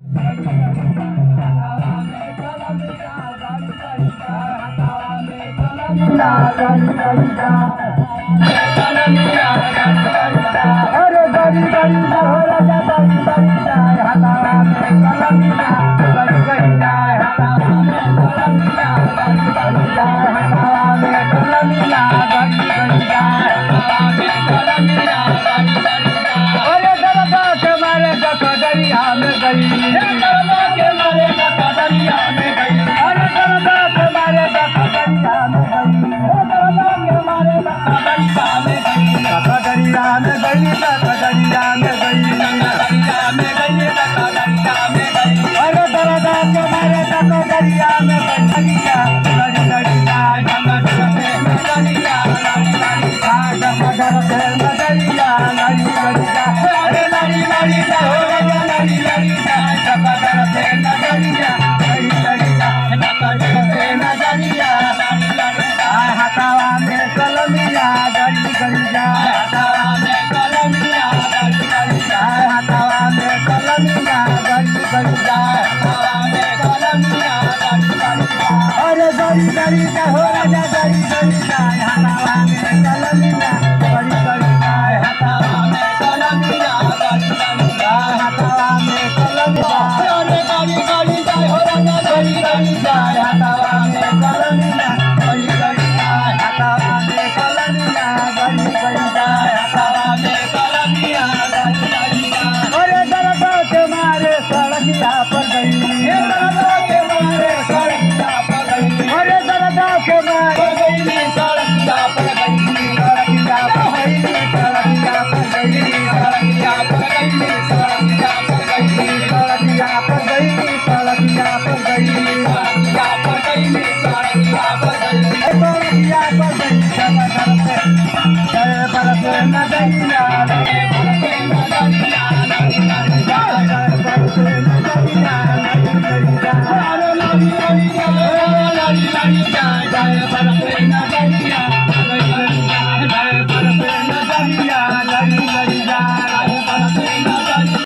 अरे गरी गरी हो राजा गरी गरी जाए हतावा में कलमिया गरी गरी जाए हतावा में कलमिया गरी गरी जाए हतावा में कलमिया गरी गरी जाए हतावा में कलमिया गरी गरी जाए। अरे दरदा के मारे दरिया में गई, दरदा के मारे दरिया में गई, अरे दरदा के मारे दरिया में गई, दरदा के मारे दरिया में गई, दरिया में गई, दरिया में गई, दरिया में गई, दरिया में गई। अरे दरदा के मारे दरिया में गई, दरिया गड़ी गड़ी जाए डमडर से नजरिया, गड़ी गड़ी जाए डमडर से नजरिया, गड़ी गड़ी जाए। अरे लड़ी लड़ी जाए लड़ी लड़ी जाए डमडर से नजरिया, गड़ी गड़ी जाए डमडर से नजरिया, लड़ी लड़ी जाए हतावा में कलमिया गड़ी गड़ी जाए, हतावा में कलमिया गड़ी गड़ी जाए, हतावा में कलमिया गड़ी गड़ी जाए, हतावा में कलमिया गड़ी गड़ी जाए। अरे गड़ी गड़ी हो राजा गड़ी गड़ी जाए हतावा में कलमिया गड़ी गड़ी जाए, हतावा में कलमिया गड़ी गड़ी जाए, हतावा में कलमिया। अरे गड़ी गड़ी जाए हो राजा गड़ी गड़ी जाए हतावा में कलमिया गड़ी गड़ी जाए, हतावा में कलमिया गड़ी गड़ी जाए, हतावा में कलमिया गड़ी गड़ी जाए। अरे दरदा के मारे सड़किया पर गई, दरदा के मारे सड़किया पर गई, अरे दरदा के मारे गई सड़किया पर गई, सड़किया पर गई, सड़किया पर गई, सड़किया पर गई, सड़किया पर गई, सड़किया पर गई, सड़किया पर गई, सड़किया पर गई, सड़किया पर गई, सड़किया पर गई, जय बरसे नजरिया